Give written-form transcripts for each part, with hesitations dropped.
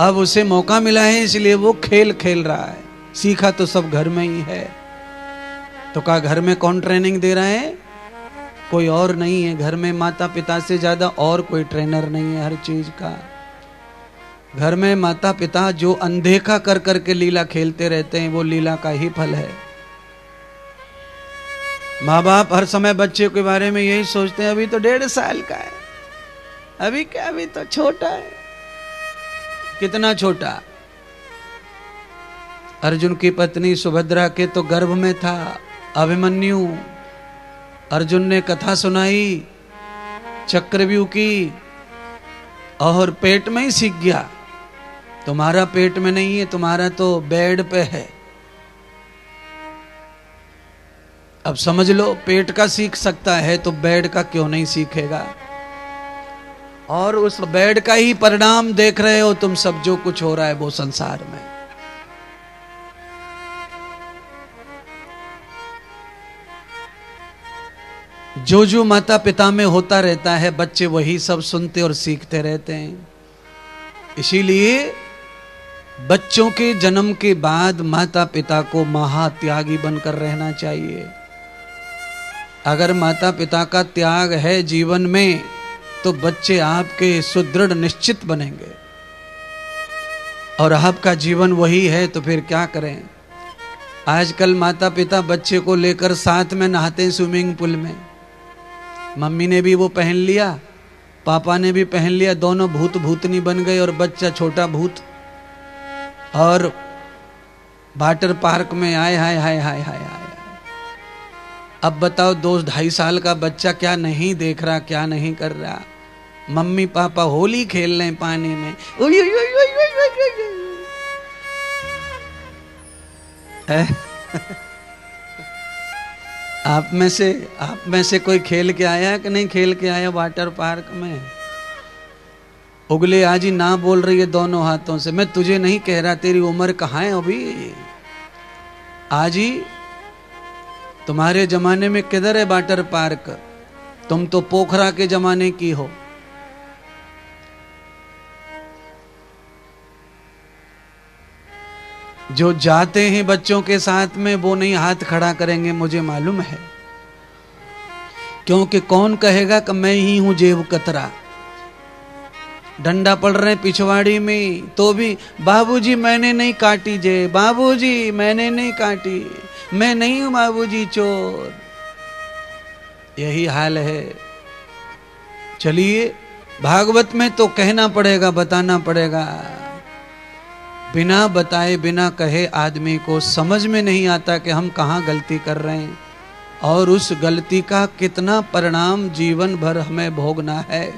अब उसे मौका मिला है इसलिए वो खेल खेल रहा है। सीखा तो सब घर में ही है। तो कहा घर में कौन ट्रेनिंग दे रहा है? कोई और नहीं है। घर में माता पिता से ज्यादा और कोई ट्रेनर नहीं है हर चीज का। घर में माता पिता जो अनदेखा कर करके लीला खेलते रहते हैं वो लीला का ही फल है। माँ बाप हर समय बच्चे के बारे में यही सोचते हैं, अभी तो 1.5 साल का है, अभी क्या, अभी तो छोटा है। कितना छोटा? अर्जुन की पत्नी सुभद्रा के तो गर्भ में था अभिमन्यु। अर्जुन ने कथा सुनाई चक्रव्यूह की और पेट में ही सीख गया। तुम्हारा पेट में नहीं है, तुम्हारा तो बेड पे है। अब समझ लो, पेट का सीख सकता है तो बेड का क्यों नहीं सीखेगा? और उस बेड का ही परिणाम देख रहे हो तुम सब, जो कुछ हो रहा है वो संसार में। जो जो माता पिता में होता रहता है बच्चे वही सब सुनते और सीखते रहते हैं। इसीलिए बच्चों के जन्म के बाद माता पिता को महात्यागी बनकर रहना चाहिए। अगर माता पिता का त्याग है जीवन में तो बच्चे आपके सुदृढ़ निश्चित बनेंगे। और आपका जीवन वही है तो फिर क्या करें? आजकल माता पिता बच्चे को लेकर साथ में नहाते हैं स्विमिंग पूल में। मम्मी ने भी वो पहन लिया, पापा ने भी पहन लिया, दोनों भूत भूतनी बन गए और बच्चा छोटा भूत। और वाटर पार्क में आए, हाय हाय हाय हाय हाय। अब बताओ 2-2.5 साल का बच्चा क्या नहीं देख रहा, क्या नहीं कर रहा। मम्मी पापा होली खेल रहे हैं पानी में। उई उई उई उई उई उई उई। आप में से कोई खेल के आया कि नहीं खेल के आया वाटर पार्क में? उगले आज ही ना बोल रही है दोनों हाथों से। मैं तुझे नहीं कह रहा, तेरी उम्र कहाँ है अभी? आज ही तुम्हारे जमाने में किधर है वाटर पार्क? तुम तो पोखरा के जमाने की हो। जो जाते हैं बच्चों के साथ में वो नहीं हाथ खड़ा करेंगे, मुझे मालूम है। क्योंकि कौन कहेगा कि मैं ही हूं जेब कतरा। डंडा पड़ रहे पिछवाड़ी में तो भी बाबूजी मैंने नहीं काटी जे, बाबूजी मैंने नहीं काटी, मैं नहीं हूं बाबूजी चोर। यही हाल है। चलिए भागवत में तो कहना पड़ेगा, बताना पड़ेगा। बिना बताए बिना कहे आदमी को समझ में नहीं आता कि हम कहाँ गलती कर रहे हैं और उस गलती का कितना परिणाम जीवन भर हमें भोगना है।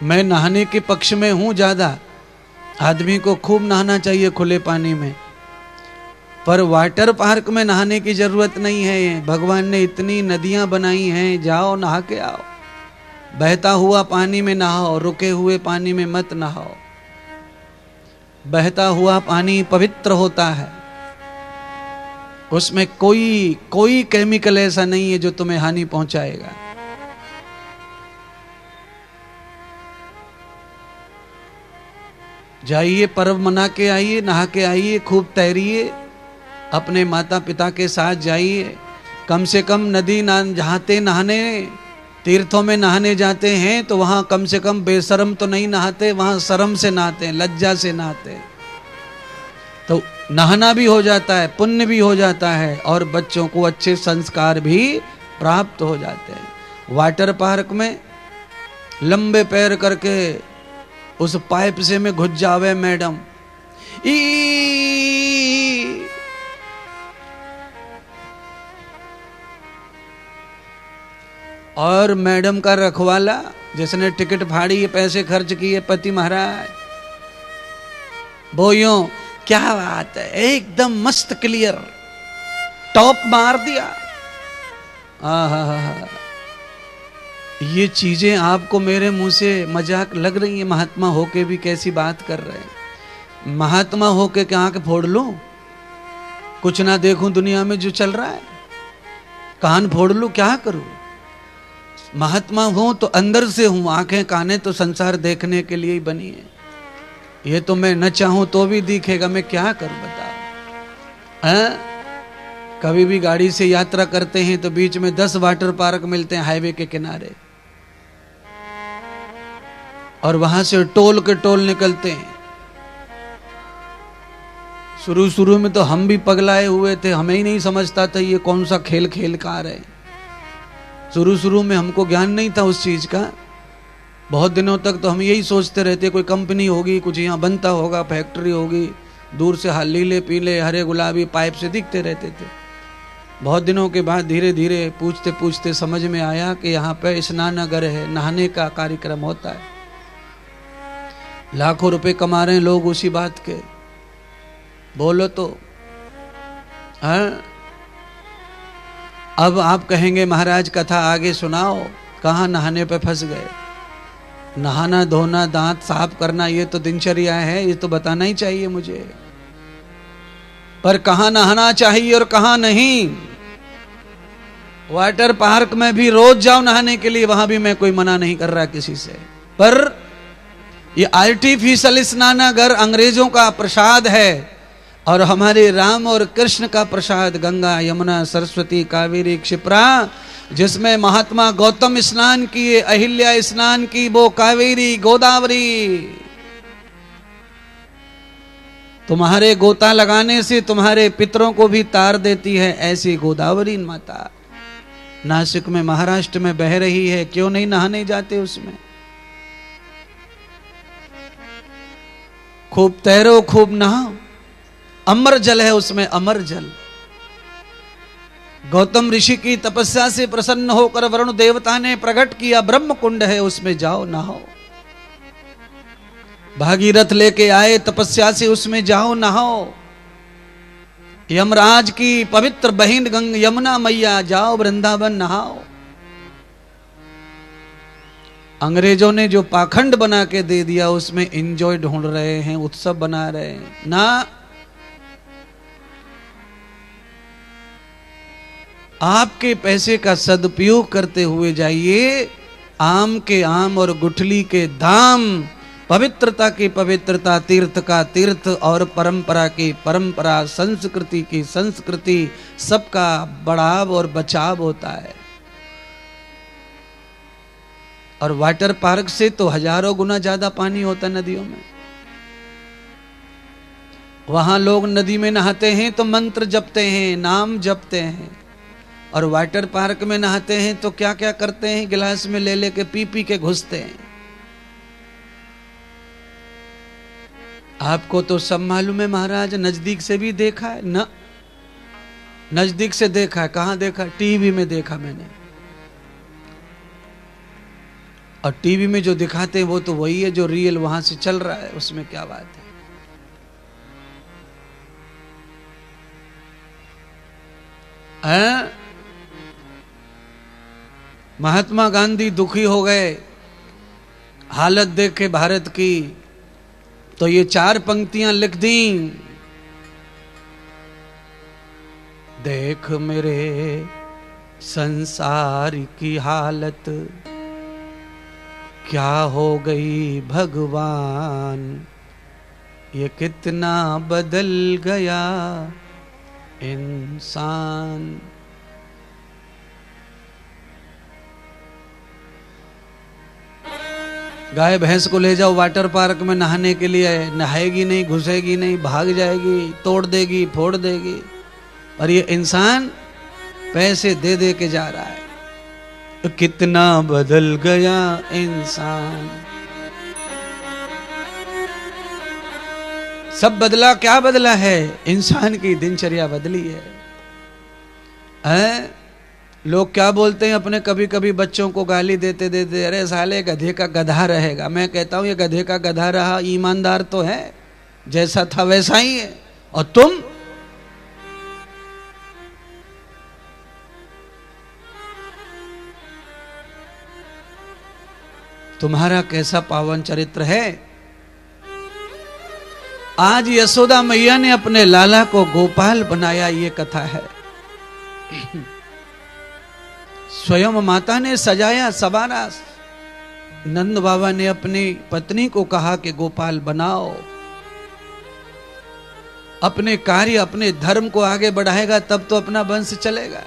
मैं नहाने के पक्ष में हूं ज्यादा। आदमी को खूब नहाना चाहिए खुले पानी में, पर वाटर पार्क में नहाने की जरूरत नहीं है। भगवान ने इतनी नदियां बनाई हैं, जाओ नहा के आओ। बहता हुआ पानी में नहाओ, रुके हुए पानी में मत नहाओ। बहता हुआ पानी पवित्र होता है, उसमें कोई केमिकल ऐसा नहीं है जो तुम्हें हानि पहुंचाएगा। जाइए, पर्व मना के आइए, नहा के आइए, खूब तैरिए, अपने माता पिता के साथ जाइए। कम से कम नदी नहाने तीर्थों में नहाने जाते हैं तो वहां कम से कम बेशरम तो नहीं नहाते, वहां शर्म से नहाते हैं, लज्जा से नहाते हैं। तो नहाना भी हो जाता है, पुण्य भी हो जाता है और बच्चों को अच्छे संस्कार भी प्राप्त हो जाते हैं। वाटर पार्क में लंबे पैर करके उस पाइप से में घुस जावे मैडम, और मैडम का रखवाला जिसने टिकट फाड़ी, पैसे खर्च किए, पति महाराज, वो यूं, क्या बात है, एकदम मस्त क्लियर, टॉप मार दिया। ये चीजें आपको मेरे मुंह से मजाक लग रही है, महात्मा होके भी कैसी बात कर रहे हैं। महात्मा होके क्या आंख फोड़ लूं, कुछ ना देखूं दुनिया में जो चल रहा है, कान फोड़ लूं, क्या करूं? महात्मा हूं तो अंदर से हूं, आंखें काने तो संसार देखने के लिए ही बनी है। ये तो मैं न चाहूं तो भी दिखेगा, मैं क्या करूं बताओ। कभी भी गाड़ी से यात्रा करते हैं तो बीच में 10 वाटर पार्क मिलते हैं हाईवे के किनारे, और वहां से टोल के टोल निकलते हैं। शुरू शुरू में तो हम भी पगलाए हुए थे, हमें ही नहीं समझता था ये कौन सा खेल खेल का रहे। शुरू शुरू में हमको ज्ञान नहीं था उस चीज का। बहुत दिनों तक तो हम यही सोचते रहते कोई कंपनी होगी, कुछ यहाँ बनता होगा, फैक्ट्री होगी। दूर से नीले पीले हरे गुलाबी पाइप से दिखते रहते थे। बहुत दिनों के बाद धीरे धीरे पूछते पूछते समझ में आया कि यहाँ पे स्नानागार है, नहाने का कार्यक्रम होता है। लाखों रुपए कमा रहे हैं लोग उसी बात के। बोलो तो अब आप कहेंगे महाराज कथा आगे सुनाओ, कहाँ नहाने पे फंस गए। नहाना धोना दांत साफ करना ये तो दिनचर्या है, ये तो बताना ही चाहिए मुझे। पर कहाँ नहाना चाहिए और कहाँ नहीं। वाटर पार्क में भी रोज जाओ नहाने के लिए, वहां भी मैं कोई मना नहीं कर रहा किसी से। पर ये आर्टिफिशियल स्नानागार अंग्रेजों का प्रसाद है और हमारे राम और कृष्ण का प्रसाद गंगा यमुना सरस्वती कावेरी क्षिप्रा, जिसमें महात्मा गौतम स्नान किए, अहिल्या स्नान की, वो कावेरी गोदावरी। तुम्हारे गोता लगाने से तुम्हारे पितरों को भी तार देती है, ऐसी गोदावरी माता नासिक में महाराष्ट्र में बह रही है। क्यों नहीं नहाने जाते उसमें। खूब तैरो खूब नहाओ, अमर जल है उसमें, अमर जल। गौतम ऋषि की तपस्या से प्रसन्न होकर वरुण देवता ने प्रकट किया ब्रह्म कुंड है, उसमें जाओ नहाओ। भागीरथ लेके आए तपस्या से, उसमें जाओ नहाओ। यमराज की पवित्र बहिन गंग यमुना मैया, जाओ वृंदावन नहाओ। अंग्रेजों ने जो पाखंड बना के दे दिया उसमें एंजॉय ढूंढ रहे हैं, उत्सव बना रहे हैं ना। आपके पैसे का सदुपयोग करते हुए जाइए। आम के आम और गुठली के दाम, पवित्रता की पवित्रता, तीर्थ का तीर्थ और परंपरा की परंपरा, संस्कृति की संस्कृति, सबका बढ़ाव और बचाव होता है। और वाटर पार्क से तो हजारों गुना ज्यादा पानी होता है नदियों में। वहां लोग नदी में नहाते हैं तो मंत्र जपते हैं, नाम जपते हैं, और वाटर पार्क में नहाते हैं तो क्या क्या करते हैं, गिलास में ले लेके पी पी के घुसते हैं। आपको तो सब मालूम है महाराज, नजदीक से भी देखा है ना। नजदीक से देखा है, कहां देखा, टीवी में देखा मैंने। और टीवी में जो दिखाते हैं वो तो वही है जो रियल वहां से चल रहा है, उसमें क्या बात है। महात्मा गांधी दुखी हो गए हालत देखे भारत की, तो ये 4 पंक्तियां लिख दी। देख मेरे संसार की हालत क्या हो गई भगवान, ये कितना बदल गया इंसान। गाय भैंस को ले जाओ वाटर पार्क में नहाने के लिए, नहाएगी नहीं, घुसेगी नहीं, भाग जाएगी, तोड़ देगी, फोड़ देगी। और ये इंसान पैसे दे दे के जा रहा है। तो कितना बदल गया इंसान। सब बदला, क्या बदला है, इंसान की दिनचर्या बदली है। लोग क्या बोलते हैं अपने, कभी कभी बच्चों को गाली देते देते, अरे साले गधे का गधा रहेगा। मैं कहता हूं ये गधे का गधा रहा, ईमानदार तो है, जैसा था वैसा ही है। और तुम तुम्हारा कैसा पावन चरित्र है। आज यशोदा मैया ने अपने लाला को गोपाल बनाया, ये कथा है। स्वयं माता ने सजाया सवारा। नंद बाबा ने अपनी पत्नी को कहा कि गोपाल बनाओ, अपने कार्य अपने धर्म को आगे बढ़ाएगा तब तो अपना वंश चलेगा।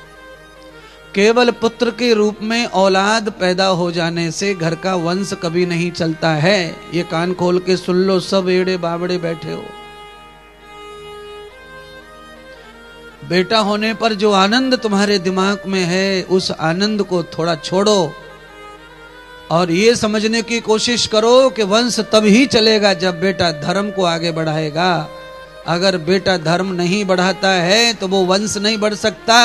केवल पुत्र के रूप में औलाद पैदा हो जाने से घर का वंश कभी नहीं चलता है। ये कान खोल के सुन लो सब एड़े बाबड़े बैठे हो। बेटा होने पर जो आनंद तुम्हारे दिमाग में है उस आनंद को थोड़ा छोड़ो और ये समझने की कोशिश करो कि वंश तभी चलेगा जब बेटा धर्म को आगे बढ़ाएगा। अगर बेटा धर्म नहीं बढ़ाता है तो वो वंश नहीं बढ़ सकता।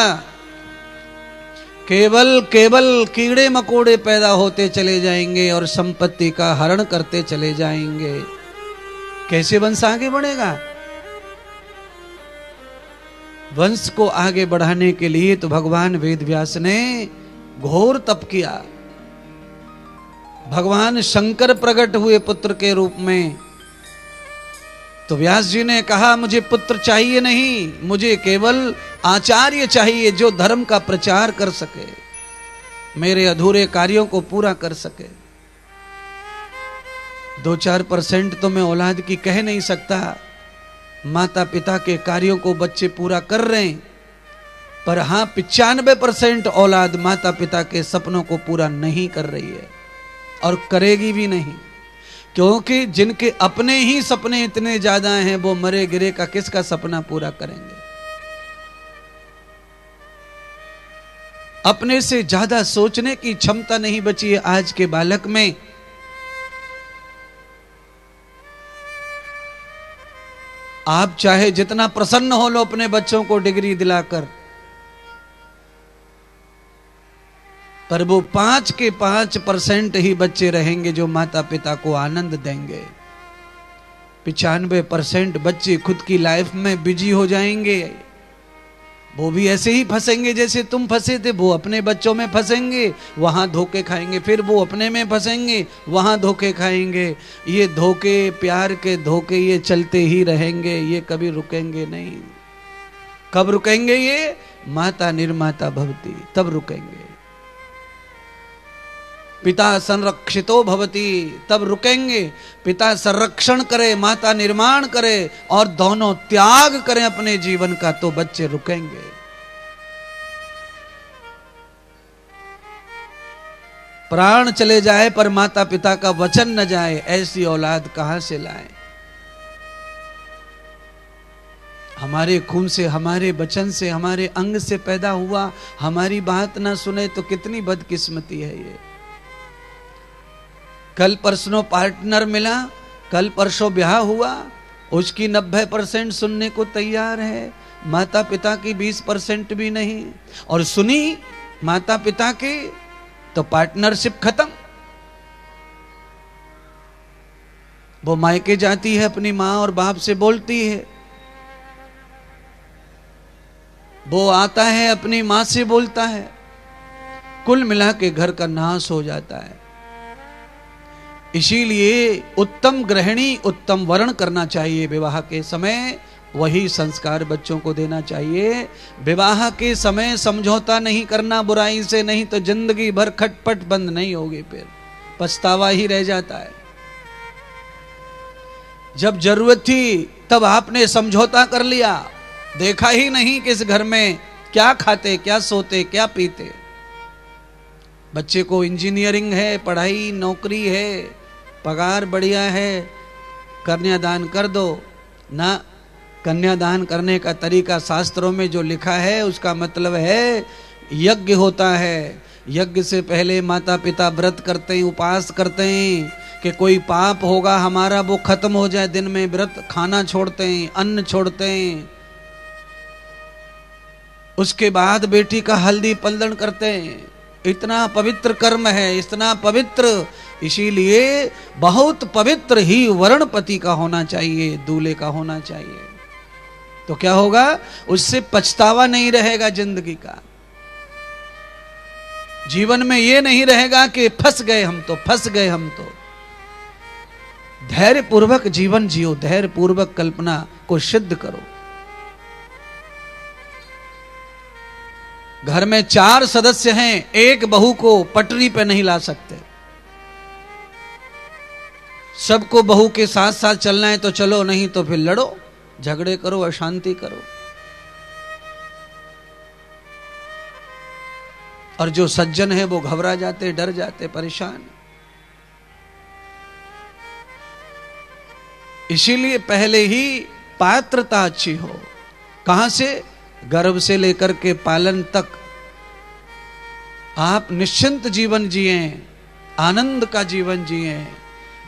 केवल कीड़े मकोड़े पैदा होते चले जाएंगे और संपत्ति का हरण करते चले जाएंगे। कैसे वंश आगे बढ़ेगा? वंश को आगे बढ़ाने के लिए तो भगवान वेदव्यास ने घोर तप किया। भगवान शंकर प्रकट हुए पुत्र के रूप में। तो व्यास जी ने कहा मुझे पुत्र चाहिए नहीं, मुझे केवल आचार्य चाहिए जो धर्म का प्रचार कर सके, मेरे अधूरे कार्यों को पूरा कर सके। 2-4% तो मैं औलाद की कह नहीं सकता। माता पिता के कार्यों को बच्चे पूरा कर रहे हैं, पर हां 95% औलाद माता पिता के सपनों को पूरा नहीं कर रही है और करेगी भी नहीं। क्योंकि जिनके अपने ही सपने इतने ज्यादा हैं वो मरे गिरे का किसका सपना पूरा करेंगे? अपने से ज्यादा सोचने की क्षमता नहीं बची है आज के बालक में। आप चाहे जितना प्रसन्न हो लो अपने बच्चों को डिग्री दिलाकर, पर वो 5 के 5% ही बच्चे रहेंगे जो माता पिता को आनंद देंगे। 95% बच्चे खुद की लाइफ में बिजी हो जाएंगे। वो भी ऐसे ही फंसेंगे जैसे तुम फंसे थे। वो अपने बच्चों में फंसेंगे, वहां धोखे खाएंगे, फिर वो अपने में फंसेंगे, वहां धोखे खाएंगे। ये धोखे, प्यार के धोखे ये चलते ही रहेंगे, ये कभी रुकेंगे नहीं। कब रुकेंगे ये? माता निर्माता भवति, तब रुकेंगे। पिता संरक्षितो भवति, तब रुकेंगे। पिता संरक्षण करे, माता निर्माण करे और दोनों त्याग करें अपने जीवन का, तो बच्चे रुकेंगे। प्राण चले जाए पर माता पिता का वचन न जाए, ऐसी औलाद कहां से लाए? हमारे खून से, हमारे वचन से, हमारे अंग से पैदा हुआ, हमारी बात ना सुने तो कितनी बदकिस्मती है ये। कल परसों पार्टनर मिला, कल परसों ब्याह हुआ, उसकी 90% सुनने को तैयार है, माता पिता की 20% भी नहीं। और सुनी माता पिता की तो पार्टनरशिप खत्म। वो मायके जाती है, अपनी माँ और बाप से बोलती है, वो आता है अपनी माँ से बोलता है, कुल मिला के घर का नाश हो जाता है। इसीलिए उत्तम गृहिणी, उत्तम वर्ण करना चाहिए विवाह के समय। वही संस्कार बच्चों को देना चाहिए। विवाह के समय समझौता नहीं करना बुराई से, नहीं तो जिंदगी भर खटपट बंद नहीं होगी, फिर पछतावा ही रह जाता है। जब जरूरत थी तब आपने समझौता कर लिया, देखा ही नहीं कि इस घर में क्या खाते, क्या सोते, क्या पीते। बच्चे को इंजीनियरिंग है, पढ़ाई नौकरी है, पगार बढ़िया है, कन्यादान कर दो ना। कन्यादान करने का तरीका शास्त्रों में जो लिखा है उसका मतलब है यज्ञ होता है। यज्ञ से पहले माता पिता व्रत करते हैं, उपास करते हैं कि कोई पाप होगा हमारा वो खत्म हो जाए। दिन में व्रत, खाना छोड़ते हैं, अन्न छोड़ते हैं। उसके बाद बेटी का हल्दी पलदन करते हैं। इतना पवित्र कर्म है, इतना पवित्र। इसीलिए बहुत पवित्र ही वर्णपति का होना चाहिए, दूल्हे का होना चाहिए। तो क्या होगा? उससे पछतावा नहीं रहेगा जिंदगी का। जीवन में ये नहीं रहेगा कि फंस गए हम तो, फंस गए हम तो। धैर्य पूर्वक जीवन जियो, धैर्य पूर्वक कल्पना को सिद्ध करो। घर में 4 सदस्य हैं, एक बहू को पटरी पे नहीं ला सकते। सबको बहू के साथ साथ चलना है तो चलो, नहीं तो फिर लड़ो, झगड़े करो, अशांति करो। और जो सज्जन है वो घबरा जाते, डर जाते, परेशान। इसीलिए पहले ही पात्रता अच्छी हो। कहां से? गर्भ से लेकर के पालन तक आप निश्चिंत जीवन जिए, आनंद का जीवन जिए।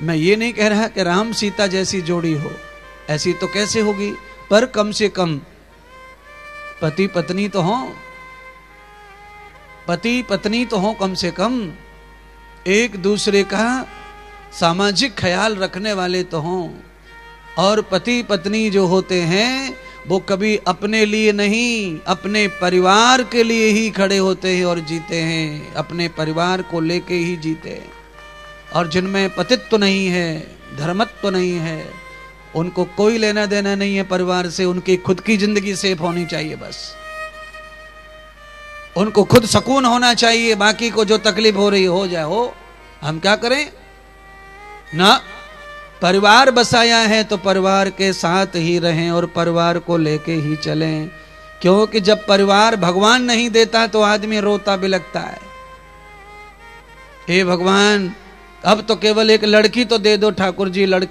मैं ये नहीं कह रहा कि राम सीता जैसी जोड़ी हो, ऐसी तो कैसे होगी, पर कम से कम पति पत्नी तो हो, पति पत्नी तो हो, कम से कम एक दूसरे का सामाजिक ख्याल रखने वाले तो हों। और पति पत्नी जो होते हैं वो कभी अपने लिए नहीं, अपने परिवार के लिए ही खड़े होते हैं और जीते हैं, अपने परिवार को लेके ही जीते हैं। और जिनमें पतित्व नहीं है, धर्मत्व नहीं है, उनको कोई लेना देना नहीं है परिवार से, उनकी खुद की जिंदगी सेफ होनी चाहिए बस। उनको खुद सुकून होना चाहिए, बाकी को जो तकलीफ हो रही हो जाए हो, हम क्या करें ना। परिवार बसाया है तो परिवार के साथ ही रहें और परिवार को लेके ही चलें, क्योंकि जब परिवार भगवान नहीं देता तो आदमी रोता बिलखता है। हे भगवान, अब तो केवल एक लड़की तो दे दो ठाकुर जी, लड़का